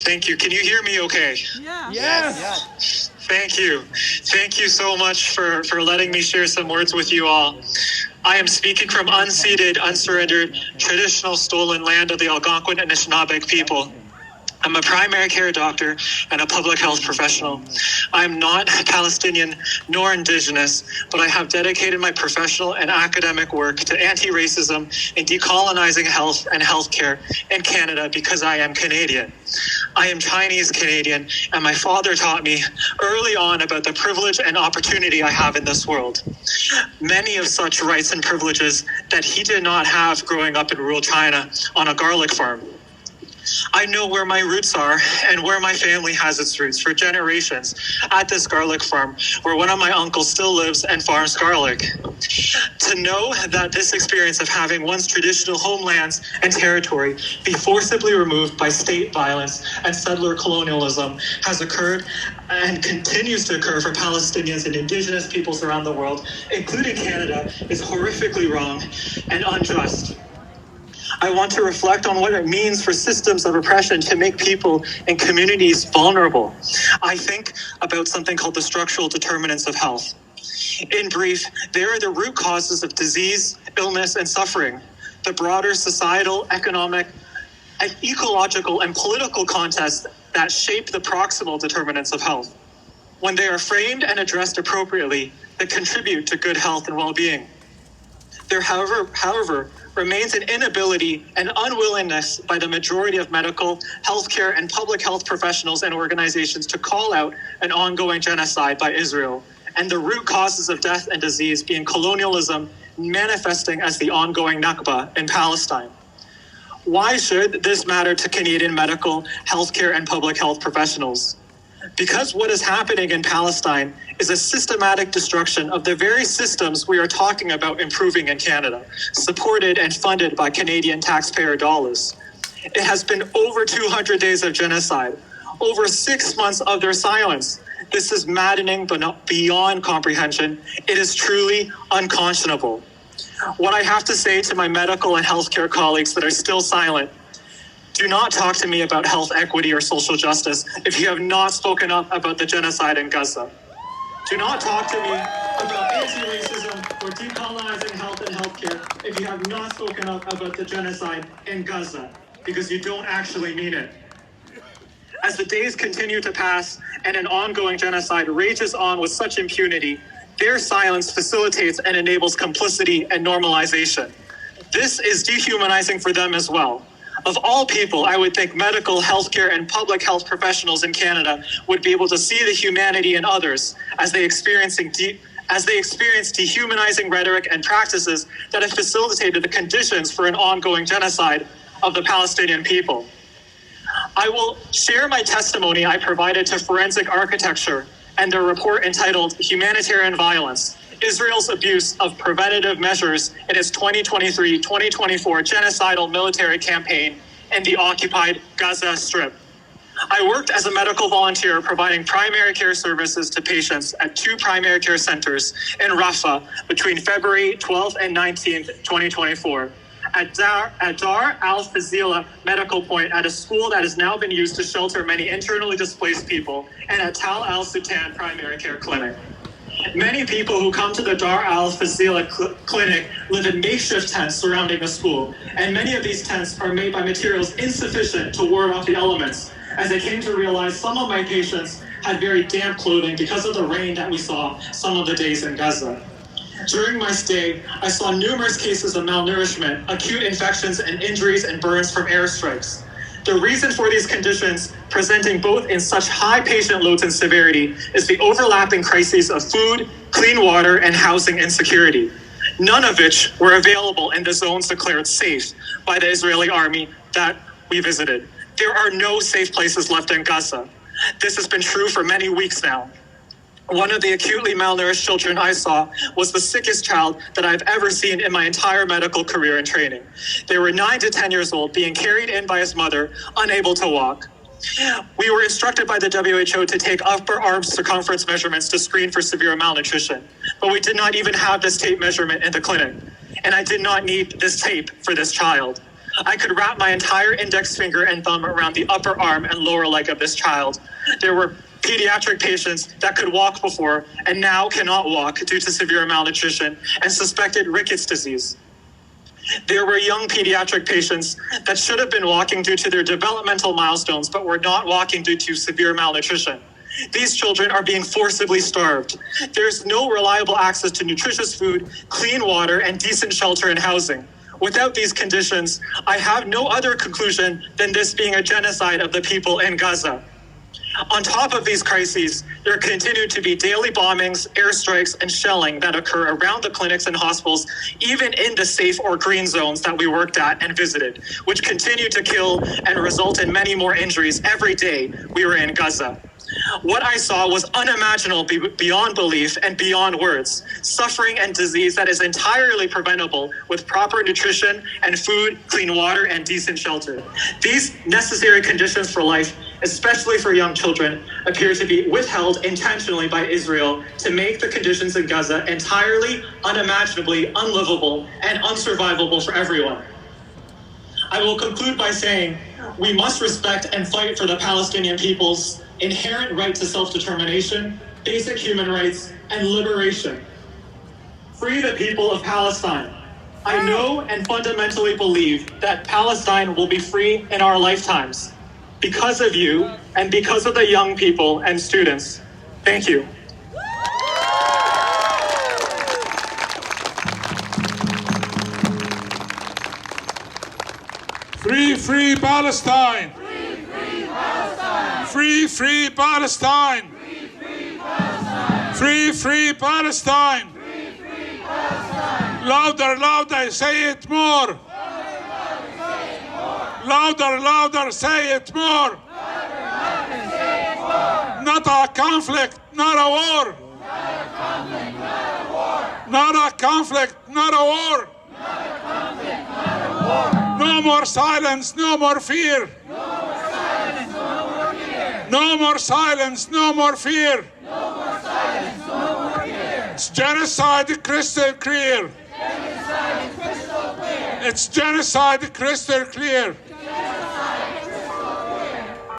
Thank you. Can you hear me okay? Yeah. Yes. Thank you. Thank you so much for letting me share some words with you all. I am speaking from unceded, unsurrendered, traditional stolen land of the Algonquin and Anishinaabe people. I'm a primary care doctor and a public health professional. I'm not Palestinian nor Indigenous, but I have dedicated my professional and academic work to anti-racism and decolonizing health and healthcare in Canada because I am Canadian. I am Chinese Canadian, and my father taught me early on about the privilege and opportunity I have in this world. Many of such rights and privileges that he did not have growing up in rural China on a garlic farm. I know where my roots are and where my family has its roots for generations at this garlic farm where one of my uncles still lives and farms garlic. To know that this experience of having one's traditional homelands and territory be forcibly removed by state violence and settler colonialism has occurred and continues to occur for Palestinians and Indigenous peoples around the world, including Canada, is horrifically wrong and unjust. I want to reflect on what it means for systems of oppression to make people and communities vulnerable. I think about something called the structural determinants of health. In brief, they are the root causes of disease, illness, and suffering. The broader societal, economic, ecological, and political context that shape the proximal determinants of health. When they are framed and addressed appropriately, they contribute to good health and well-being. There, however, remains an inability and unwillingness by the majority of medical, healthcare, and public health professionals and organizations to call out an ongoing genocide by Israel, and the root causes of death and disease being colonialism manifesting as the ongoing Nakba in Palestine. Why should this matter to Canadian medical, healthcare, and public health professionals? Because what is happening in Palestine is a systematic destruction of the very systems we are talking about improving in Canada, supported and funded by Canadian taxpayer dollars. It has been over 200 days of genocide, over 6 months of their silence. This is maddening, but not beyond comprehension. It is truly unconscionable. What I have to say to my medical and healthcare colleagues that are still silent: do not talk to me about health equity or social justice if you have not spoken up about the genocide in Gaza. Do not talk to me about anti-racism or decolonizing health and healthcare if you have not spoken up about the genocide in Gaza, because you don't actually mean it. As the days continue to pass and an ongoing genocide rages on with such impunity, their silence facilitates and enables complicity and normalization. This is dehumanizing for them as well. Of all people, I would think medical, healthcare, and public health professionals in Canada would be able to see the humanity in others as they experience dehumanizing rhetoric and practices that have facilitated the conditions for an ongoing genocide of the Palestinian people. I will share my testimony I provided to Forensic Architecture and their report entitled Humanitarian Violence: Israel's Abuse of Preventative Measures in its 2023-2024 genocidal military campaign in the occupied Gaza Strip. I worked as a medical volunteer providing primary care services to patients at 2 primary care centers in Rafah between February 12th and 19th, 2024. At Dar al-Fazila Medical Point at a school that has now been used to shelter many internally displaced people, and at Tal al-Sultan Primary Care Clinic. Many people who come to the Dar al-Fazila clinic live in makeshift tents surrounding the school, and many of these tents are made by materials insufficient to ward off the elements. As I came to realize, some of my patients had very damp clothing because of the rain that we saw some of the days in Gaza. During my stay, I saw numerous cases of malnourishment, acute infections, and injuries and burns from airstrikes. The reason for these conditions, presenting both in such high patient loads and severity, is the overlapping crises of food, clean water, and housing insecurity, none of which were available in the zones declared safe by the Israeli army that we visited. There are no safe places left in Gaza. This has been true for many weeks now. One of the acutely malnourished children I saw was the sickest child that I've ever seen in my entire medical career and training. They were 9 to 10 years old, being carried in by his mother, unable to walk. We were instructed by the WHO to take upper arm circumference measurements to screen for severe malnutrition, but we did not even have this tape measurement in the clinic, and I did not need this tape for this child. I could wrap my entire index finger and thumb around the upper arm and lower leg of this child. There were pediatric patients that could walk before and now cannot walk due to severe malnutrition and suspected rickets disease. There were young pediatric patients that should have been walking due to their developmental milestones, but were not walking due to severe malnutrition. These children are being forcibly starved. There's no reliable access to nutritious food, clean water, and decent shelter and housing. Without these conditions, I have no other conclusion than this being a genocide of the people in Gaza. On top of these crises, there continue to be daily bombings, airstrikes, and shelling that occur around the clinics and hospitals, even in the safe or green zones that we worked at and visited, which continue to kill and result in many more injuries every day we were in Gaza. What I saw was unimaginable beyond belief and beyond words. Suffering and disease that is entirely preventable with proper nutrition and food, clean water, and decent shelter. These necessary conditions for life, especially for young children, appear to be withheld intentionally by Israel to make the conditions in Gaza entirely, unimaginably unlivable and unsurvivable for everyone. I will conclude by saying we must respect and fight for the Palestinian people's inherent right to self-determination, basic human rights, and liberation. Free the people of Palestine. I know and fundamentally believe that Palestine will be free in our lifetimes because of you and because of the young people and students. Thank you. Free, free Palestine! Free, free Palestine! Free, free Palestine! Louder, louder, say it more! Louder, louder, say it more! Not a conflict, not a war! Not a conflict, not a war! No more silence, no more fear! No more silence, no more fear! It's genocide crystal clear! It's genocide crystal clear!